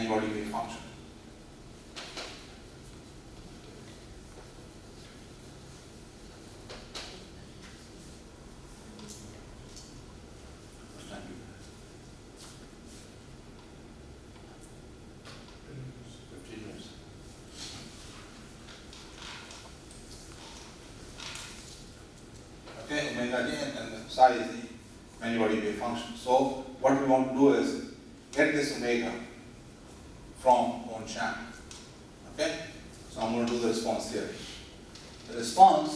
many-body wave function. What time is it? 15 minutes. Okay, omega j and psi is the many-body wave function. So what we want to do is get this omega from Bonchamp. Okay, so I'm going to do the response theory. The response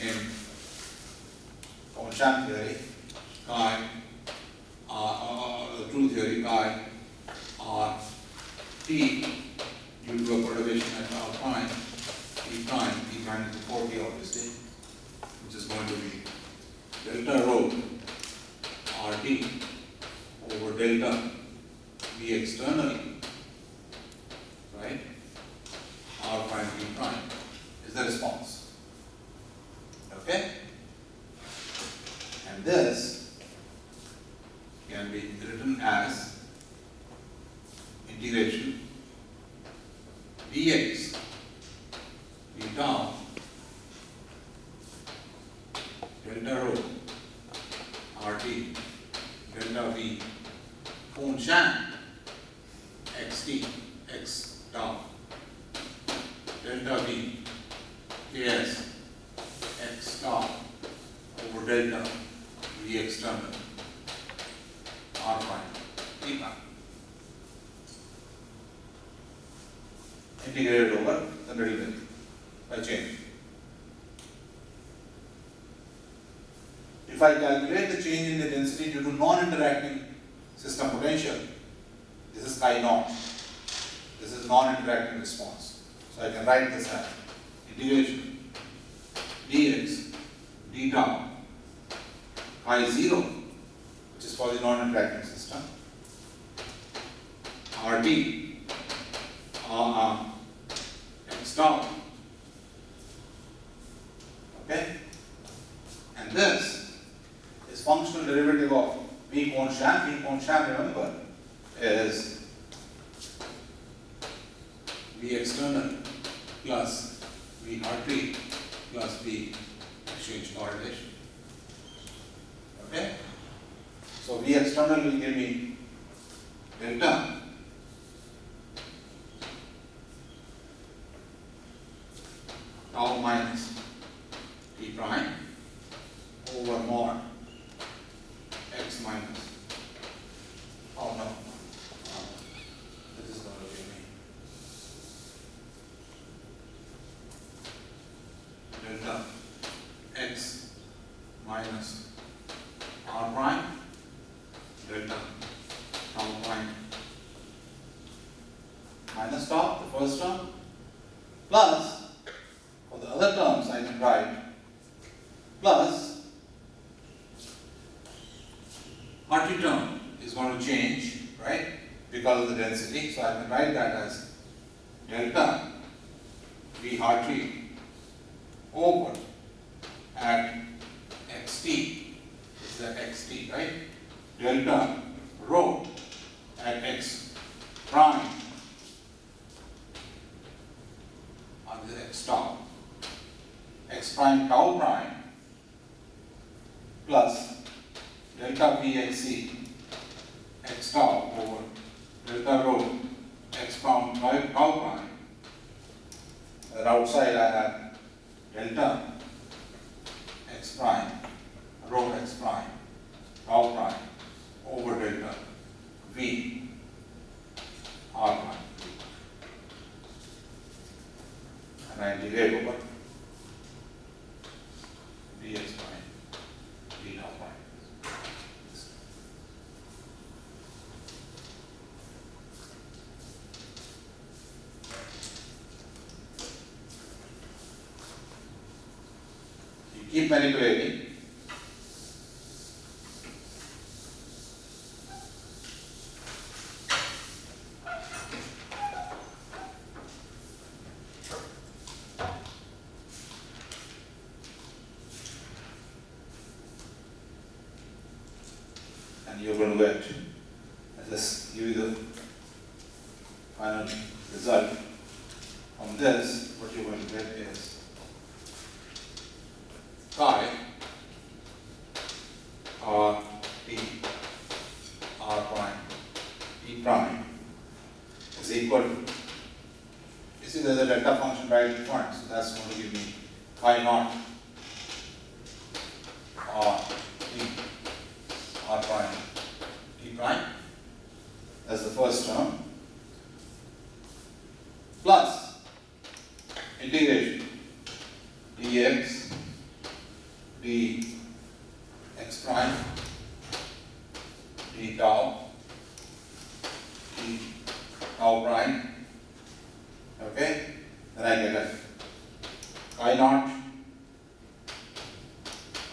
in Bonchamp theory, chi, the true theory, chi r t due to a perturbation at tau prime, t prime is 40 obviously, which is going to be delta rho RT over delta V external, right? R prime V prime is the response. Okay? And this can be written as integration dx d tau delta rho RT delta V Bonchamp xt x tau delta V ks x tau over delta V external r prime t prime integrated over the middle value by change. If I calculate the change in the density due to non-interacting system potential, this is chi naught. This is non-interacting response. So I can write this as integration dx d tau chi 0, which is for the non-interacting system, RT x tau. Okay? And this is functional derivative of V Bonchamp. V Bonchamp, remember, is V external plus V RT plus V exchange correlation. Okay? So V external will give me delta tau minus T prime over mod x minus, oh no, this is going to give me delta x minus r prime delta tau prime minus tau, the first term, plus for the other terms I can write plus RT term is going to change, right, because of the density. So I can write that as delta V RT over at xt, this is at xt, right, delta rho at x prime on the x tau, x prime tau prime plus delta VXC x tau over delta rho x prime tau prime. And outside I have delta x prime rho x prime tau prime over delta V r prime. And I integrate over dx prime d tau prime. Keep manipulating. And you're going to get this give you the final result. From this, what you're going to get is chi r t r prime t prime is equal to, you see there's a delta function right in front, so that's going to give me chi naught r t r prime t prime. That's the first term, plus integration dx dx prime d tau prime. Okay, then I get a chi naught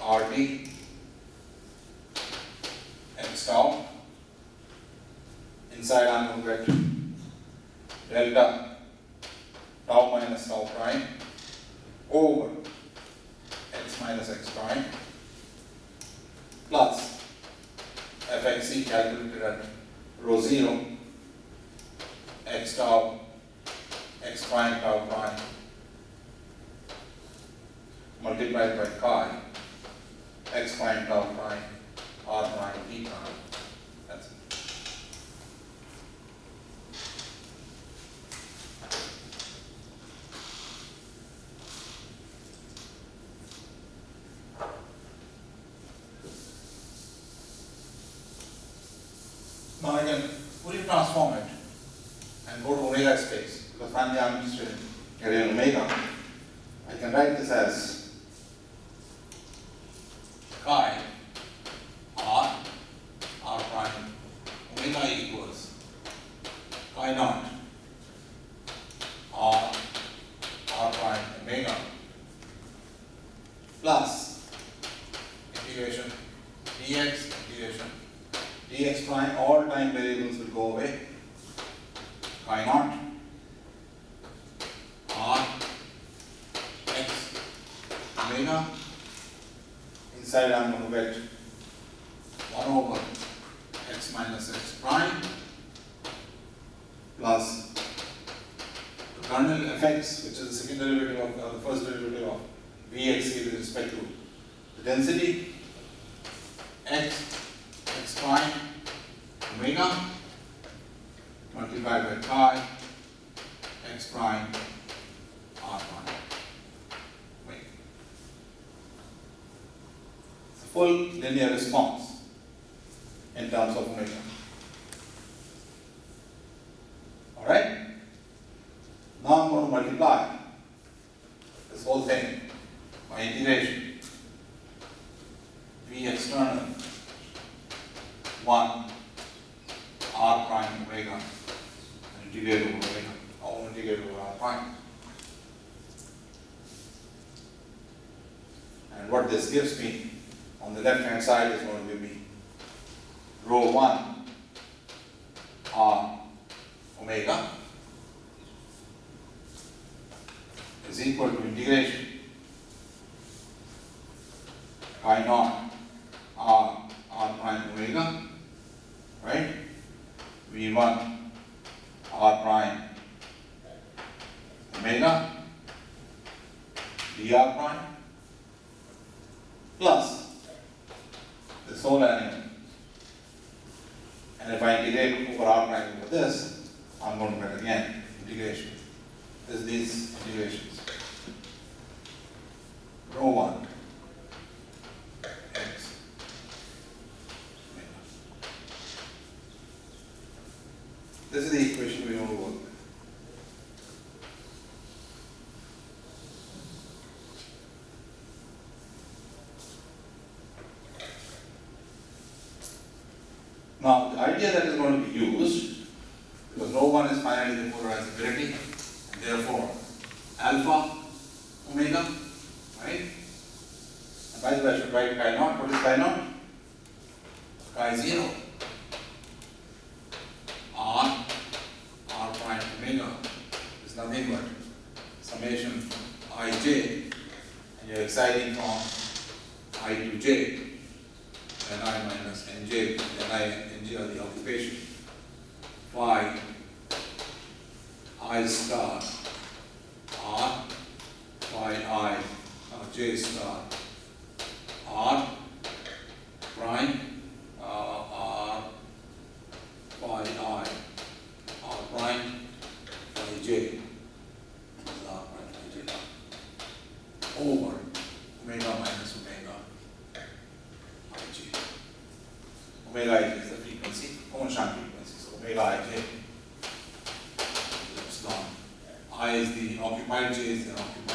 RT x tau. Inside I'm going to get delta tau minus tau prime over x minus x prime plus fxc calculated at rho 0 x tau x prime tau prime multiplied by chi x prime tau prime r prime t prime. That's it. Now I can fully transform it and go to omega space, because finally I'm interested in getting omega. I can write this as chi r prime omega equals chi naught r prime omega plus integration dx integration dx prime, all time variables will go away, chi naught r x omega. Inside I'm going to get 1 over x minus x prime plus the kernel fx, which is the second derivative of the first derivative of vx with respect to the density, x prime omega multiplied by chi x prime r prime. Wait. It's a full linear response in terms of omega. Alright? Now I'm going to multiply this whole thing by integration. V external 1 r prime omega and integrate over omega, or integrate over r prime. And what this gives me on the left hand side is going to give me rho 1 r omega is equal to integration chi naught r prime omega, right? V1 r prime omega dr prime plus this whole element. And if I integrate over r prime over this, I'm going to get again integration. This is these integrations. Rho 1 x omega. This is the equation we want to work with. Now, the idea that is going to be used, because rho 1 is finally the polarizability, and therefore alpha omega, right? And by the way, I should write chi naught. What is chi naught? Chi 0 r prime omega is nothing but summation ij, and you're exciting from I to j, ni minus nj, ni and nj are the occupation. phi I star r phi I j star r prime r phi I r prime phi j r prime phi j over omega minus omega ij. Omega ij is the frequency, constant frequency. So omega ij is epsilon. I is the occupied, j is the occupied.